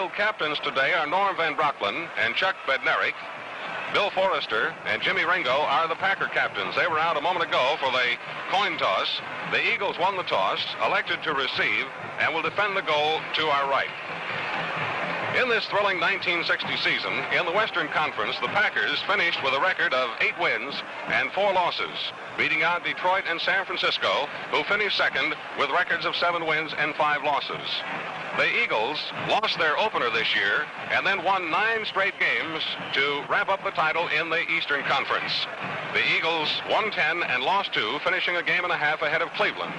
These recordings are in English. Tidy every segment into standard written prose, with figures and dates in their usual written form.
Eagle captains today are Norm Van Brocklin and Chuck Bednarik. Bill Forrester and Jimmy Ringo are the Packer captains. They were out a moment ago for the coin toss. The Eagles won the toss, elected to receive, and will defend the goal to our right. In this thrilling 1960 season, in the Western Conference, the Packers finished with a record of 8 wins and 4 losses, beating out Detroit and San Francisco, who finished second with records of 7 wins and 5 losses. The Eagles lost their opener this year and then won 9 straight games to wrap up the title in the Eastern Conference. The Eagles won 10 and lost 2, finishing a game and a half ahead of Cleveland.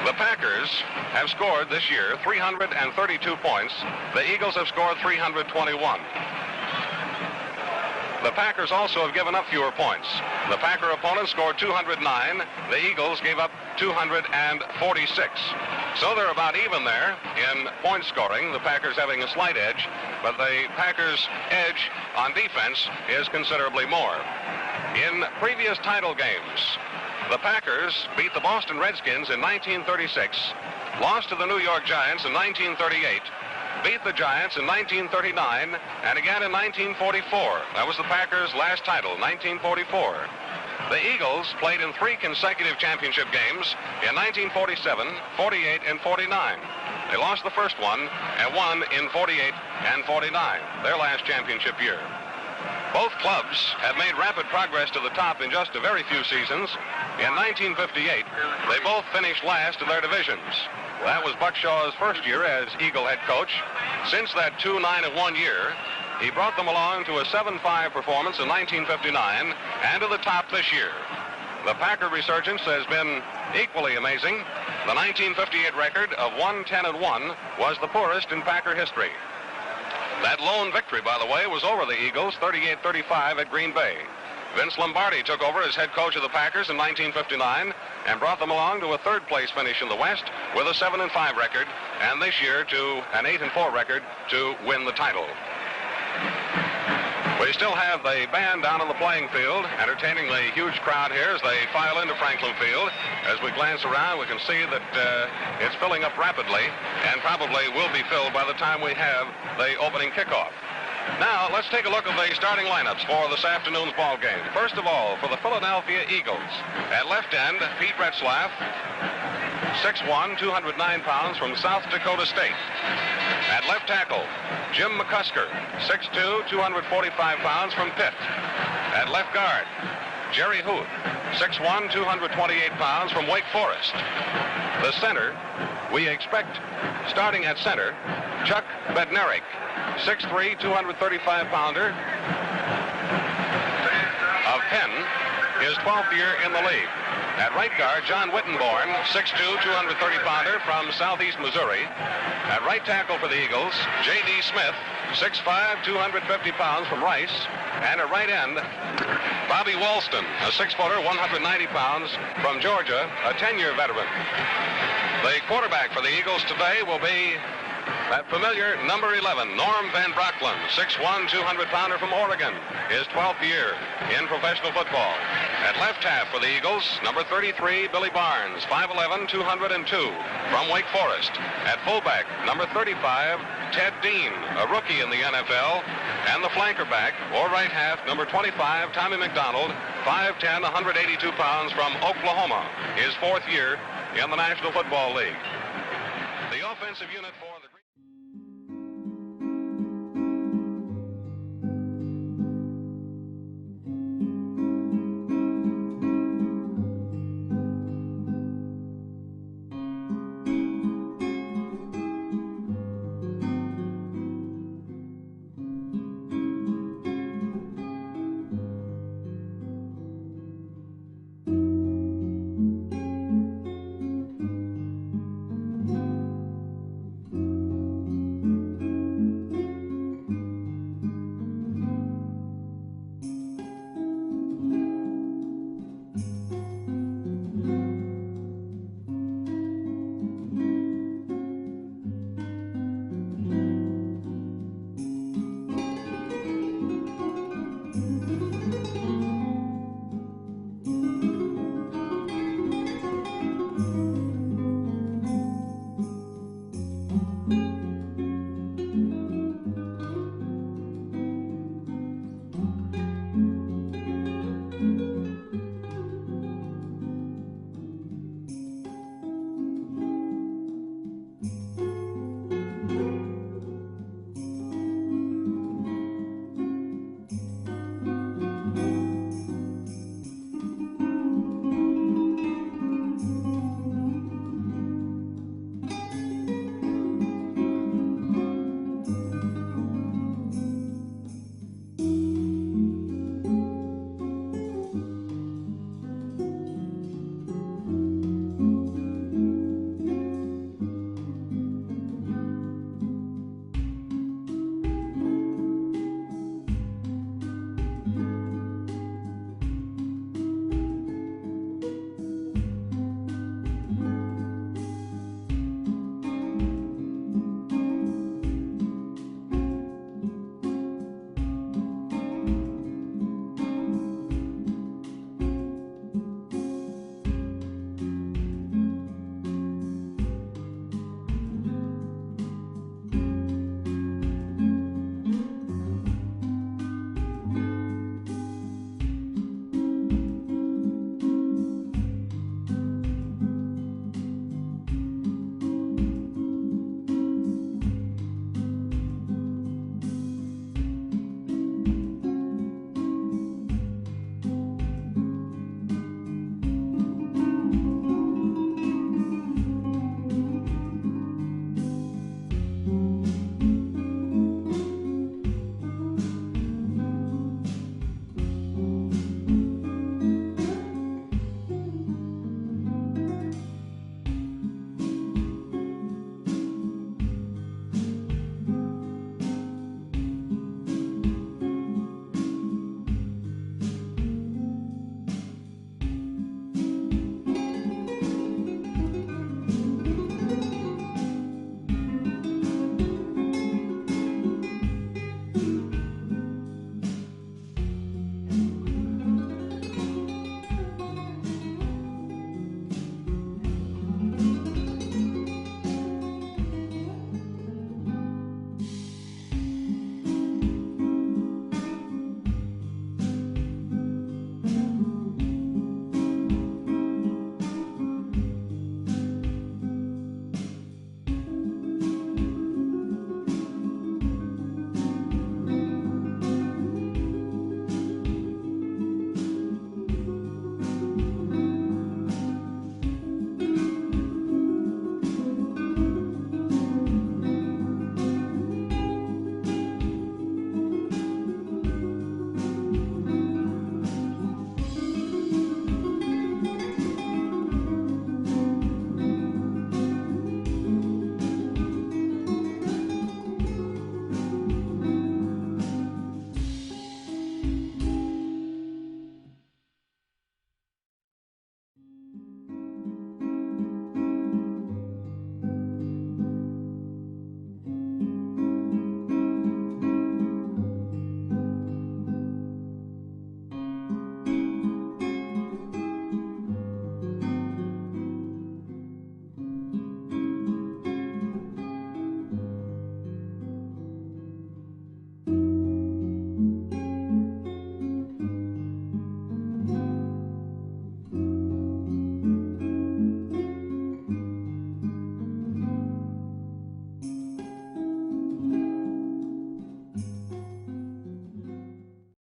The Packers have scored this year 332 points. The Eagles have scored 321. The Packers also have given up fewer points. The Packer opponents scored 209. The Eagles gave up 246. So they're about even there in point scoring, the Packers having a slight edge, but the Packers' edge on defense is considerably more. In previous title games, the Packers beat the Boston Redskins in 1936, lost to the New York Giants in 1938, beat the Giants in 1939, and again in 1944. That was the Packers' last title, 1944. The Eagles played in 3 consecutive championship games in 1947, 48, and 49. They lost the first one and won in 48 and 49, their last championship year. Both clubs have made rapid progress to the top in just a very few seasons. In 1958, they both finished last in their divisions. That was Buck Shaw's first year as Eagle head coach. Since that 2-9-1 year, he brought them along to a 7-5 performance in 1959 and to the top this year. The Packer resurgence has been equally amazing. The 1958 record of 1-10-1 was the poorest in Packer history. That lone victory, by the way, was over the Eagles, 38-35 at Green Bay. Vince Lombardi took over as head coach of the Packers in 1959 and brought them along to a 3rd-place finish in the West with a 7-5 record, and this year to an 8-4 record to win the title. We still have the band down on the playing field, entertaining the huge crowd here as they file into Franklin Field. As we glance around, we can see that it's filling up rapidly and probably will be filled by the time we have the opening kickoff. Now, let's take a look at the starting lineups for this afternoon's ball game. First of all, for the Philadelphia Eagles, at left end, Pete Retzlaff, 6'1", 209 pounds from South Dakota State. At left tackle, Jim McCusker, 6'2", 245 pounds from Pitt. At left guard, Jerry Huth, 6'1", 228 pounds from Wake Forest. The center, we expect, starting at center, Chuck Bednarik, 6'3", 235-pounder of Penn, his 12th year in the league. At right guard, John Wittenborn, 6'2", 230-pounder from Southeast Missouri. At right tackle for the Eagles, J.D. Smith, 6'5", 250 pounds from Rice. And at right end, Bobby Walston, a 6-footer, 190 pounds from Georgia, a 10-year veteran. The quarterback for the Eagles today will be that familiar number 11, Norm Van Brocklin, 6'1", 200-pounder from Oregon, his 12th year in professional football. At left half for the Eagles, number 33, Billy Barnes, 5'11", 202, from Wake Forest. At fullback, number 35, Ted Dean, a rookie in the NFL. And the flanker back, or right half, number 25, Tommy McDonald, 5'10", 182 pounds from Oklahoma, his 4th year in the National Football League. The offensive unit for